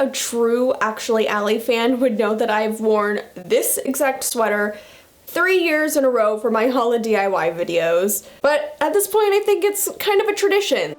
a true, actually Alli fan would know that I've worn this exact sweater 3 years in a row for my Holla DIY videos. But at this point, I think it's kind of a tradition.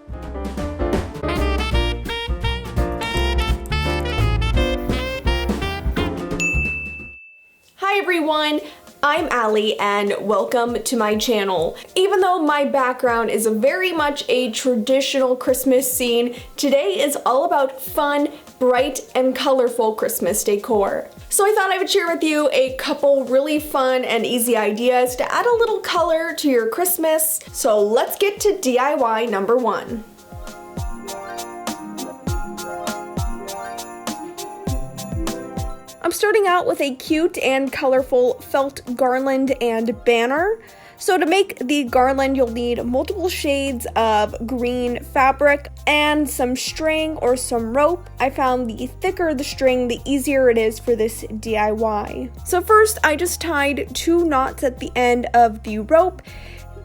Hi everyone! I'm Alli and welcome to my channel. Even though my background is very much a traditional Christmas scene, today is all about fun, bright, and colorful Christmas decor. So I thought I would share with you a couple really fun and easy ideas to add a little color to your Christmas. So let's get to DIY number 1. I'm starting out with a cute and colorful felt garland and banner. So to make the garland, you'll need multiple shades of green fabric and some string or some rope. I found the thicker the string, the easier it is for this DIY. So first, I just tied 2 knots at the end of the rope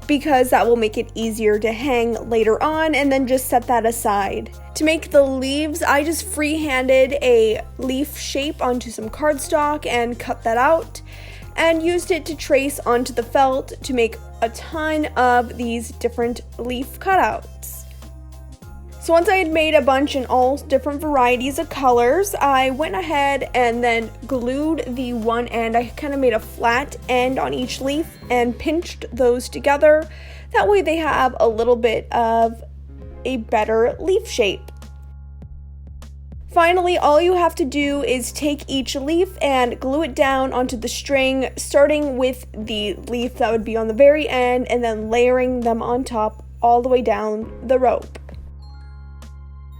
because that will make it easier to hang later on, and then just set that aside. To make the leaves, I just freehanded a leaf shape onto some cardstock and cut that out, and used it to trace onto the felt to make a ton of these different leaf cutouts. So once I had made a bunch in all different varieties of colors, I went ahead and then glued the one end. I kind of made a flat end on each leaf and pinched those together. That way they have a little bit of a better leaf shape. Finally, all you have to do is take each leaf and glue it down onto the string, starting with the leaf that would be on the very end and then layering them on top all the way down the rope.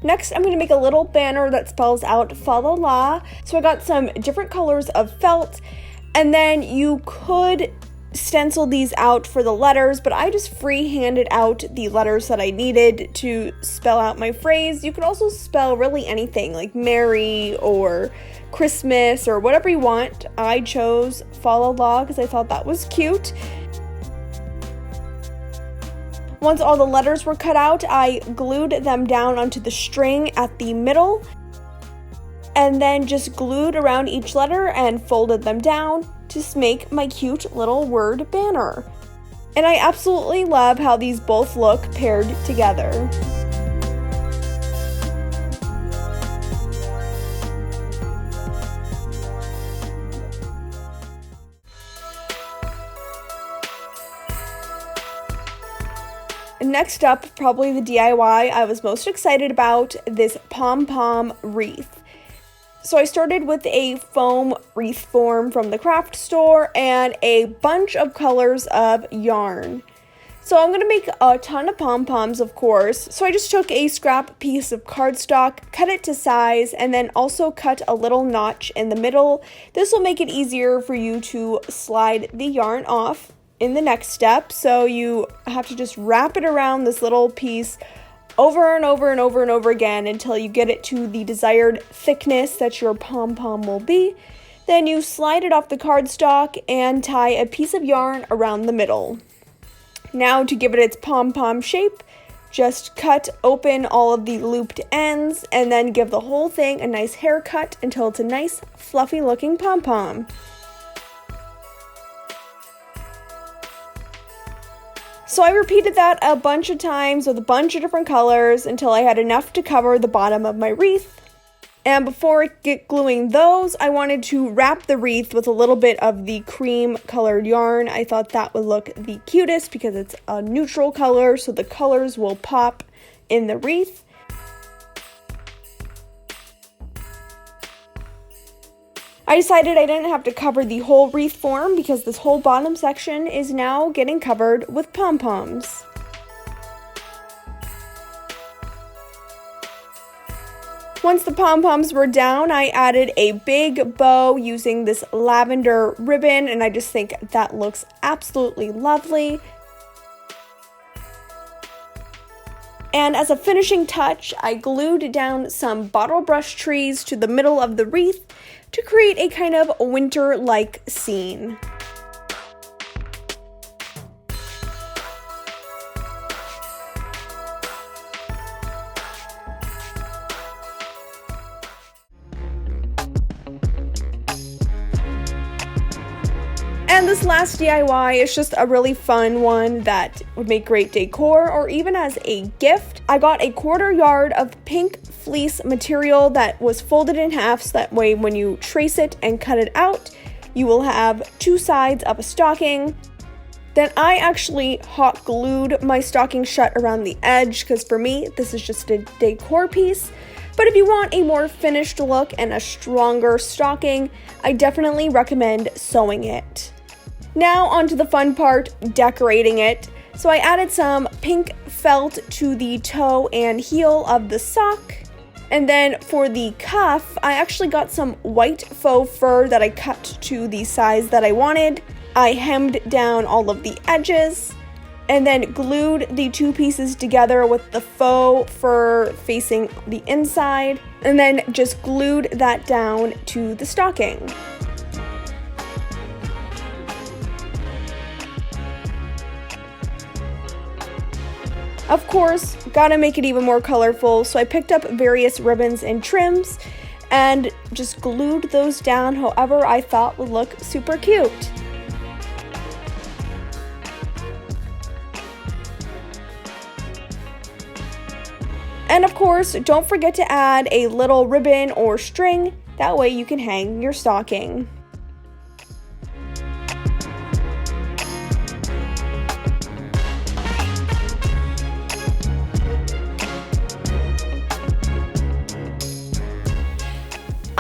Next, I'm going to make a little banner that spells out fa la la. So I got some different colors of felt, and then you could stencil these out for the letters, but I just free-handed out the letters that I needed to spell out my phrase. You could also spell really anything, like Merry or Christmas or whatever you want. I chose fa la la because I thought that was cute. Once all the letters were cut out, I glued them down onto the string at the middle, and then just glued around each letter and folded them down to make my cute little word banner. And I absolutely love how these both look paired together. Next up, probably the DIY I was most excited about, this Pom Pom Wreath. So I started with a foam wreath form from the craft store and a bunch of colors of yarn. So I'm going to make a ton of pom-poms, of course. So I just took a scrap piece of cardstock, cut it to size, and then also cut a little notch in the middle. This will make it easier for you to slide the yarn off in the next step. So you have to just wrap it around this little piece over and over and over and over again until you get it to the desired thickness that your pom-pom will be. Then you slide it off the cardstock and tie a piece of yarn around the middle. Now to give it its pom-pom shape, just cut open all of the looped ends and then give the whole thing a nice haircut until it's a nice fluffy looking pom-pom. So I repeated that a bunch of times with a bunch of different colors until I had enough to cover the bottom of my wreath. And before I get gluing those, I wanted to wrap the wreath with a little bit of the cream colored yarn. I thought that would look the cutest because it's a neutral color, so the colors will pop in the wreath. I decided I didn't have to cover the whole wreath form because this whole bottom section is now getting covered with pom-poms. Once the pom-poms were down, I added a big bow using this lavender ribbon, and I just think that looks absolutely lovely. And as a finishing touch, I glued down some bottle brush trees to the middle of the wreath to create a kind of winter-like scene. And this last DIY is just a really fun one that would make great decor or even as a gift. I got a 1/4 yard of pink fleece material that was folded in half, so that way when you trace it and cut it out, you will have 2 sides of a stocking. Then I actually hot glued my stocking shut around the edge because for me, this is just a decor piece. But if you want a more finished look and a stronger stocking, I definitely recommend sewing it. Now onto the fun part, decorating it. So I added some pink felt to the toe and heel of the sock. And then for the cuff, I actually got some white faux fur that I cut to the size that I wanted. I hemmed down all of the edges and then glued the 2 pieces together with the faux fur facing the inside, and then just glued that down to the stocking. Of course, gotta make it even more colorful, so I picked up various ribbons and trims and just glued those down however I thought would look super cute. And of course, don't forget to add a little ribbon or string, that way you can hang your stocking.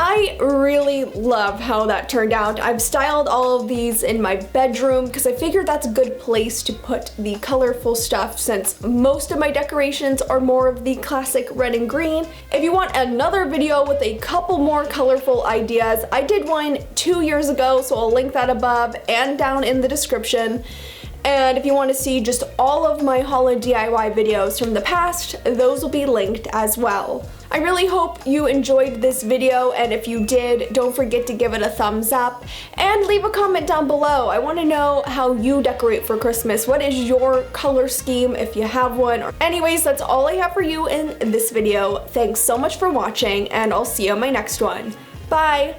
I really love how that turned out. I've styled all of these in my bedroom because I figured that's a good place to put the colorful stuff since most of my decorations are more of the classic red and green. If you want another video with a couple more colorful ideas, I did one 2 years ago, so I'll link that above and down in the description. And if you want to see just all of my haul and DIY videos from the past, those will be linked as well. I really hope you enjoyed this video, and if you did, don't forget to give it a thumbs up and leave a comment down below. I want to know how you decorate for Christmas. What is your color scheme if you have one? Anyways, that's all I have for you in this video. Thanks so much for watching, and I'll see you on my next one. Bye!